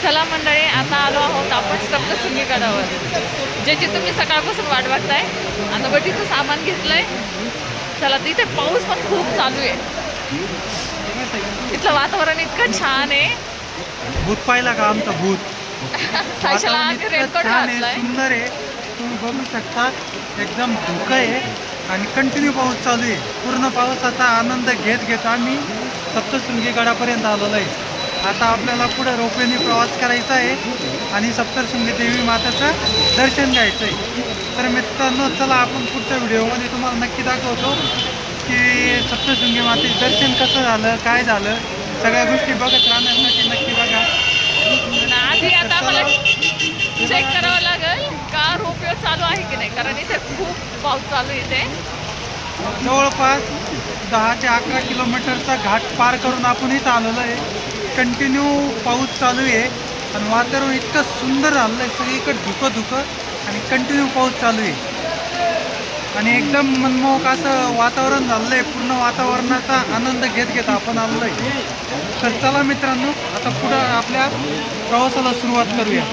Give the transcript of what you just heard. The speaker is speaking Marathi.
चला मंडळी, आता आलो आहोत आपण सप्तशृंगी गडावर, ज्याची तुम्ही सकाळपासून वाट बघताय. आता बटीचं सामान घेतलंय. चला, तिथे पाऊस पण खूप चालू आहे. इथलं वातावरण इतकं छान आहे. भूत पाहिला का आमचा भूत? सायशाला वातावरण आम्ही इतकं रेनकोट छान आहे, घातलाय. सुंदर आहे. तुम्ही बघू शकता एकदम धुकं आहे आणि कंटिन्यू पाऊस चालू आहे. पूर्ण पावसाचा आनंद घेत घेत आम्ही सप्तशृंगी गडापर्यंत आलेलो आहे. आता आपल्याला पुढे रोपवेने प्रवास करायचा आहे आणि सप्तशृंगी देवी मातेचं दर्शन घ्यायचं आहे. तर मित्रांनो, चला आपण पुढच्या व्हिडिओमध्ये तुम्हाला नक्की दाखवतो की सप्तशृंगी मातेचं दर्शन कसं झालं, काय झालं. सगळ्या गोष्टी बघत राहण्यासाठी नक्की बघा. आधी आता आम्हाला चेक करावं लागेल का रोपवे चालू आहे की नाही, कारण इथे खूप पाऊस चालू आहे. इथे जवळपास 10 ते 11 किलोमीटरचा घाट पार करून आपण इथं आलेलो आहे. कंटिन्यू पाऊस चालू आहे आणि वातावरण इतकं सुंदर झालं आहे. सगळीकडे धुकं आणि कंटिन्यू पाऊस चालू आहे आणि एकदम मनमोहक असं वातावरण झालं आहे. पूर्ण वातावरणाचा आनंद घेत घेत आपण आलेलो आहे. तर चला मित्रांनो, आता पुढं आपल्या प्रवासाला सुरुवात करूया.